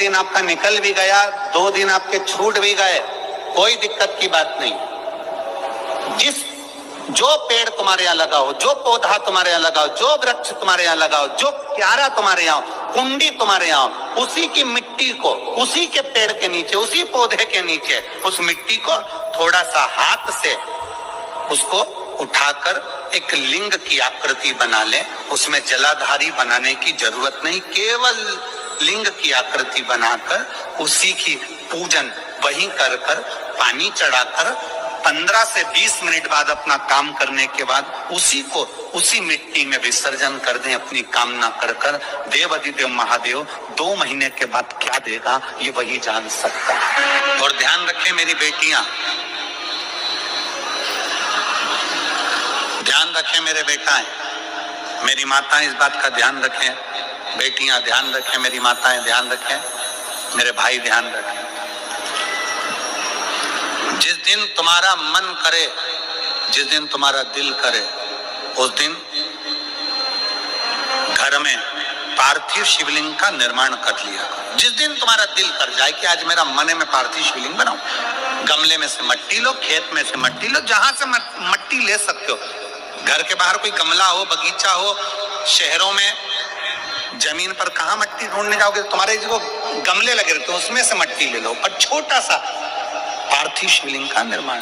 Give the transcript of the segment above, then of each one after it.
दिन आपका निकल भी गया, 2 दिन आपके छूट भी गए, कोई दिक्कत की बात नहीं। जो पेड़ तुम्हारे यहाँ लगाओ, जो पौधा तुम्हारे यहाँ लगाओ, जो वृक्ष तुम्हारे यहाँ लगाओ, जो क्यारा तुम्हारे यहाँ, कुंडी तुम्हारे यहाँ, उसी की मिट्टी को, उसी के पेड़ के नीचे, उसी पौधे के नीचे उस मिट्टी को थोड़ा सा हाथ से उसको उठाकर एक लिंग की आकृति बना ले। उसमें जलाधारी बनाने की जरूरत नहीं, केवल लिंग की आकृति बनाकर उसी की पूजन वहीं कर पानी चढ़ाकर 15 से 20 मिनट बाद अपना काम करने के बाद उसी को उसी मिट्टी में विसर्जन कर दें अपनी कामना कर। देव अधिदेव महादेव 2 महीने के बाद क्या देगा ये वही जान सकता है। और ध्यान रखें मेरी बेटियां, ध्यान रखें मेरे बेटाएं, मेरी माताएं इस बात का ध्यान रखें, बेटियां ध्यान रखें, मेरी माताएं ध्यान रखें, मेरे भाई ध्यान रखें। जिस दिन तुम्हारा मन करे, जिस दिन तुम्हारा दिल करे, उस दिन घर में पार्थिव शिवलिंग का निर्माण कर लिया। जिस दिन तुम्हारा दिल कर जाए कि आज मेरा मन है मैं पार्थिव शिवलिंग बनाऊं, गमले में से मट्टी लो, खेत में से मट्टी लो, जहां से मट्टी ले सकते हो। घर के बाहर कोई गमला हो, बगीचा हो, शहरों में जमीन पर कहां मट्टी ढूंढने जाओगे, तुम्हारे जो गमले लगे रहते उसमें से मट्टी ले लो, पर छोटा सा पार्थिव शिवलिंग का निर्माण।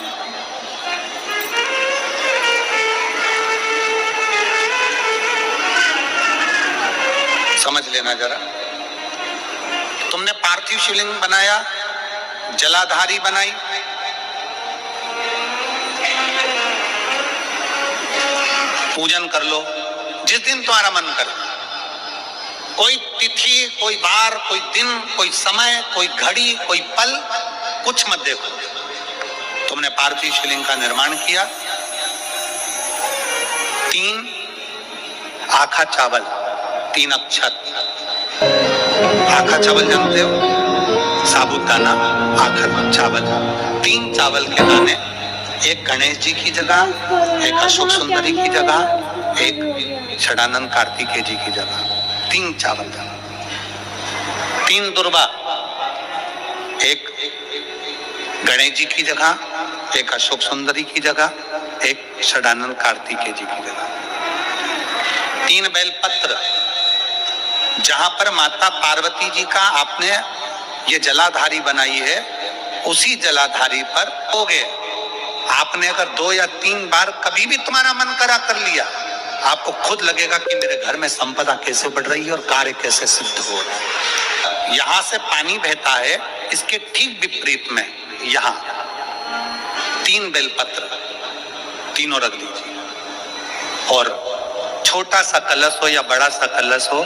समझ लेना जरा, तुमने पार्थिव शिवलिंग बनाया, जलाधारी बनाई, पूजन कर लो जिस दिन तुम्हारा मन करे। कोई तिथि, कोई बार, कोई दिन, कोई समय, कोई घड़ी, कोई पल कुछ मत देखो। तुमने पार्थिव शिवलिंग का निर्माण किया। 3 आखा चावल, 3 अक्षत। आखा चावल जानते हो, साबुदाना, आखा चावल। 3 चावल के दाने, एक गणेश जी की जगह, एक अशोक सुंदरी की जगह, एक षडानंद कार्तिकेय जी की जगह। 3 चावल, 3 दुर्वा, एक गणेश जी की जगह, एक अशोक सुंदरी की जगह, एक षडानंद कार्तिकेय जी की जगह। 3 बेलपत्र, जहां पर माता पार्वती जी का आपने ये जलाधारी बनाई है, उसी जलाधारी पर हो गए। आपने अगर 2 या 3 बार कभी भी तुम्हारा मन करा कर लिया, आपको खुद लगेगा कि मेरे घर में संपदा कैसे बढ़ रही है और कार्य कैसे सिद्ध हो रहा है। यहां से पानी बहता है, इसके ठीक विपरीत में यहां 3 बेलपत्र, तीनों रख दीजिए। और छोटा सा कलश हो या बड़ा सा कलश हो,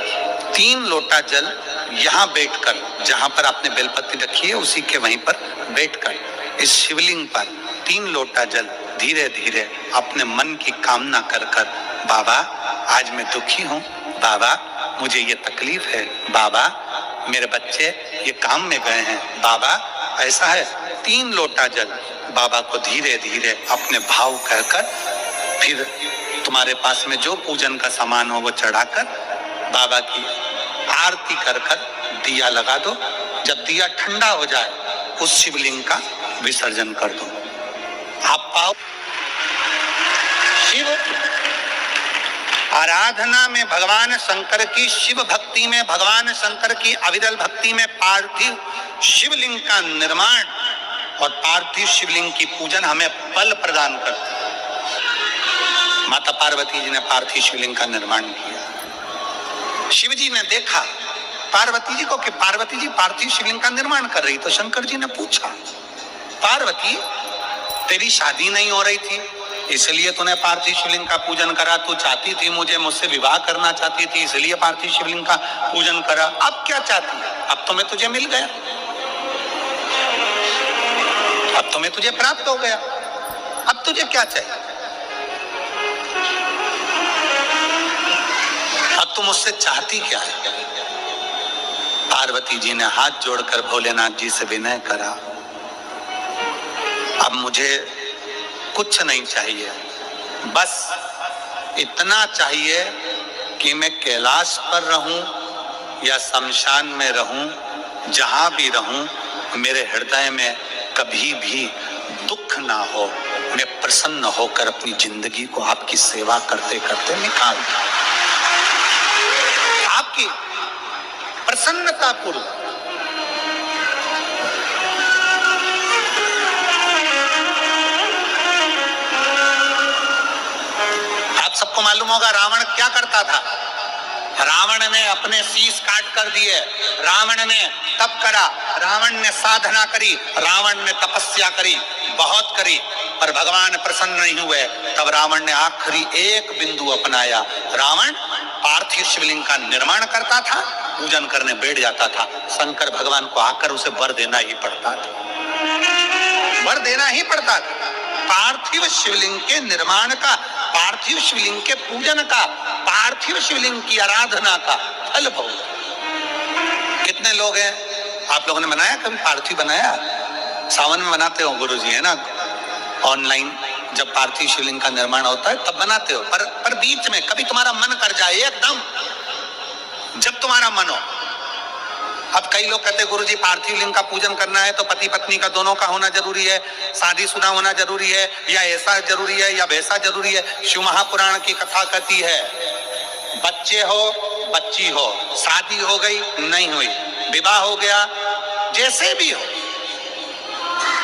3 लोटा जल यहां बैठकर, जहां पर आपने बेलपत्ती रखी है उसी के वहीं पर बैठकर इस शिवलिंग पर 3 लोटा जल धीरे धीरे अपने मन की कामना कर बाबा आज मैं दुखी हूँ, बाबा मुझे ये तकलीफ है, बाबा मेरे बच्चे ये काम में गए हैं, बाबा ऐसा है। 3 लोटा जल बाबा को धीरे धीरे अपने भाव कहकर, फिर तुम्हारे पास में जो पूजन का सामान हो वो चढ़ाकर बाबा की आरती कर दिया लगा दो। जब दिया ठंडा हो जाए उस शिवलिंग का विसर्जन कर दो। आप पाओ शिव आराधना में भगवान शंकर की, शिव भक्ति में भगवान शंकर की अविरल भक्ति में पार्थिव शिवलिंग का निर्माण और पार्थिव शिवलिंग की पूजन हमें बल प्रदान करती है। माता पार्वती जी ने पार्थिव शिवलिंग का निर्माण किया। शिव जी ने देखा पार्वती जी को कि पार्वती जी पार्थिव शिवलिंग का निर्माण कर रही, तो शंकर जी ने पूछा, पार्वती तेरी शादी नहीं हो रही थी इसलिए तूने पार्थिव शिवलिंग का पूजन करा, तू चाहती थी मुझसे विवाह करना चाहती थी इसलिए पार्थिव शिवलिंग का पूजन करा, अब क्या चाहती है? अब तो मैं तुझे मिल गया, अब तो मैं तुझे प्राप्त हो गया, अब तुझे क्या चाहिए? अब तुम मुझसे चाहती क्या है? पार्वती जी ने हाथ जोड़कर भोलेनाथ जी से विनय करा, अब मुझे कुछ नहीं चाहिए, बस इतना चाहिए कि मैं कैलाश पर रहूं या शमशान में रहूं, जहां भी रहूं मेरे हृदय में कभी भी दुख ना हो, मैं प्रसन्न होकर अपनी जिंदगी को आपकी सेवा करते करते निकाल दूं। आपकी प्रसन्नता पूर्वक। आप सबको मालूम होगा रावण क्या करता था। रावण ने अपने शीश काट कर दिए, रावण ने तप करा, रावण ने साधना करी, रावण ने तपस्या करी, बहुत करी, पर भगवान प्रसन्न नहीं हुए। तब रावण ने आखिरी एक बिंदु अपनाया। रावण पार्थिव शिवलिंग का निर्माण करता था, पूजन करने बैठ जाता था। शंकर भगवान को आकर उसे वर देना ही पड़ता था, वर देना ही पड़ता था। पार्थिव शिवलिंग के निर्माण का, पार्थिव शिवलिंग के पूजन का, पार्थिव शिवलिंग की आराधना का फल भोग। कितने लोग हैं, आप लोगों ने बनाया कभी पार्थिव? बनाया, सावन में बनाते हो गुरुजी, है ना, ऑनलाइन जब पार्थिव शिवलिंग का निर्माण होता है तब बनाते हो। पर बीच में कभी तुम्हारा मन कर जाए एकदम, जब तुम्हारा मन हो। अब कई लोग कहते हैं गुरुजी पार्थिव लिंग का पूजन करना है तो पति पत्नी का दोनों का होना जरूरी है, शादीशुदा होना जरूरी है, या ऐसा जरूरी है या वैसा जरूरी है। शिव महापुराण की कथा कहती है बच्चे हो बच्ची हो, शादी हो गई नहीं हुई, विवाह हो गया, जैसे भी हो,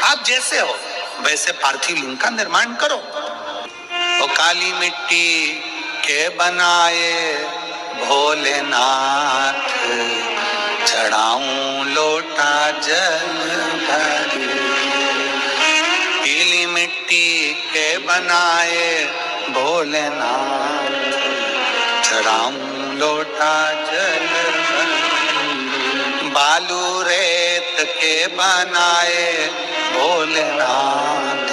आप जैसे हो वैसे पार्थिव लिंग का निर्माण करो। वो काली मिट्टी के बनाए भोलेनाथ, चढ़ाऊं लोटा जल भर। पीली मिट्टी के बनाए भोलेनाथ, चढ़ाऊं लोटा जल भर। बालू रेत के बनाए भोलेनाथ,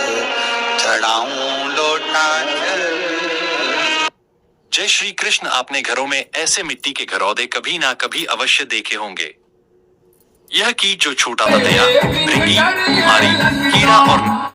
चढ़ाऊं लोटा जल। जय श्री कृष्ण। आपने घरों में ऐसे मिट्टी के घरौदे कभी ना कभी अवश्य देखे होंगे। यह कीट जो छोटा पतया, भृंगी, कुम्हारी, कीड़ा और